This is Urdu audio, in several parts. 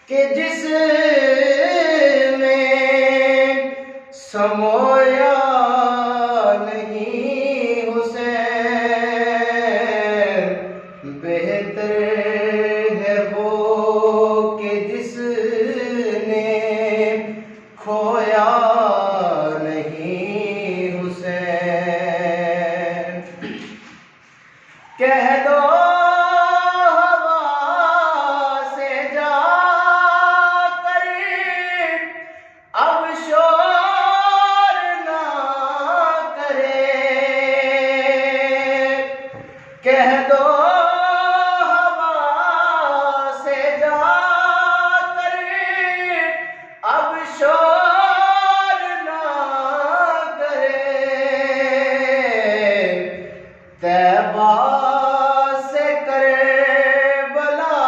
کہ جس میں سمویا نہیں حسین، بہتر ہے وہ کہ جس نے کھویا نہیں حسین۔ کہہ دو کہہ دو ہوا سے جا کر اب شور نہ کرے، طیبہ سے کربلا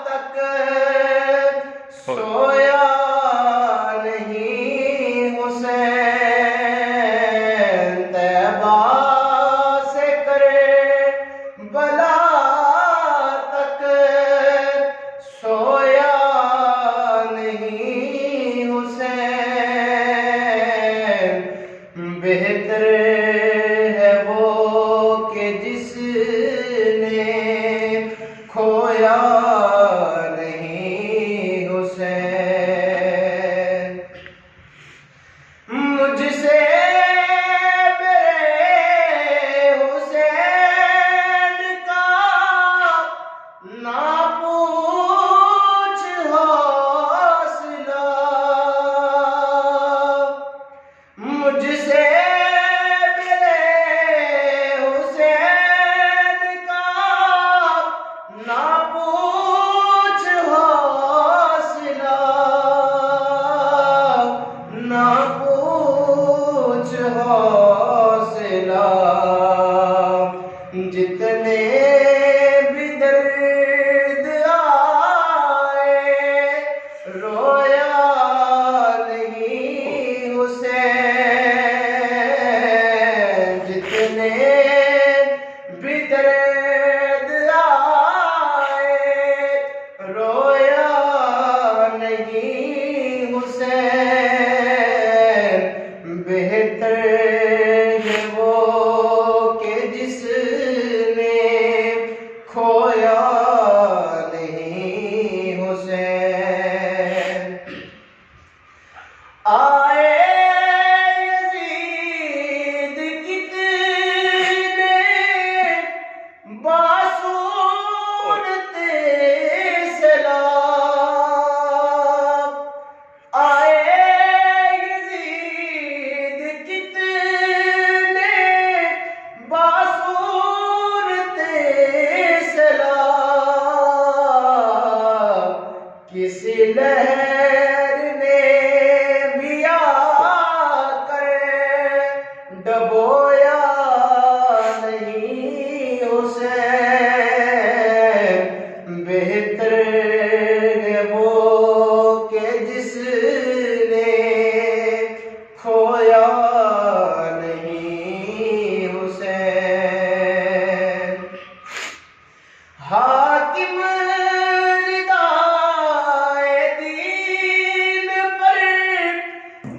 تک سویا نہیں حسین، طیبہ بلا تک سویا نہیں حسین، بہتر ہے وہ کہ جس نے کھویا نہیں حسین۔ مجھ سے مجھ سے میرے حسین کا نہ پوچھ حوصلہ، نہ پوچھ حوصلہ، جتنے بھی درد آئے رویا نہیں حسین، جتنے بھی درد آئے رویا نہیں حسین، بہتر ہے وہ کہ جس نے کھویا نہیں حسین۔ آئے یزید کتنے باصورت سلام، آئے یزید کتنے باصورت سلام، کسی لہر نے ڈبویا نہیں حسین، بہتر ہے وہ کہ جس نے کھویا نہیں حسین۔ حاکم ردائے دین پر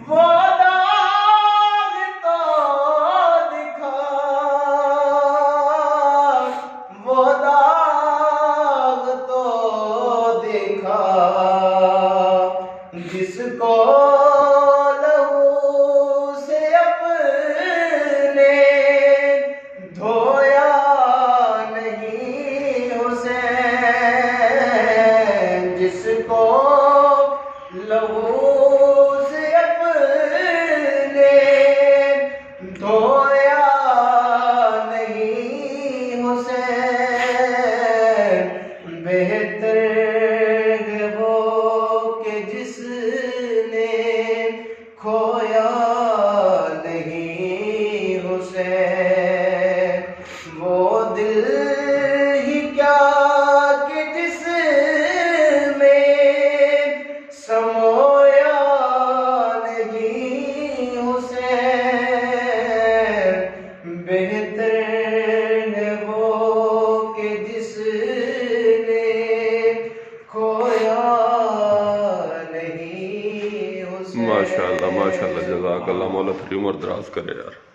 وہ جس کو لہو سے اپنے دھویا نہیں حسین، جس کو لہو سے اپنے دھویا نہیں حسین، بہتر جس نے کھویا نہیں حسین، وہ دل ہی کیا کہ جس میں سمویا نہیں حسین، بہتر ہے وہ کہ جس نے سے ماشاءاللہ ماشاءاللہ، جزاک اللہ، مولا تیری عمر دراز کرے یار.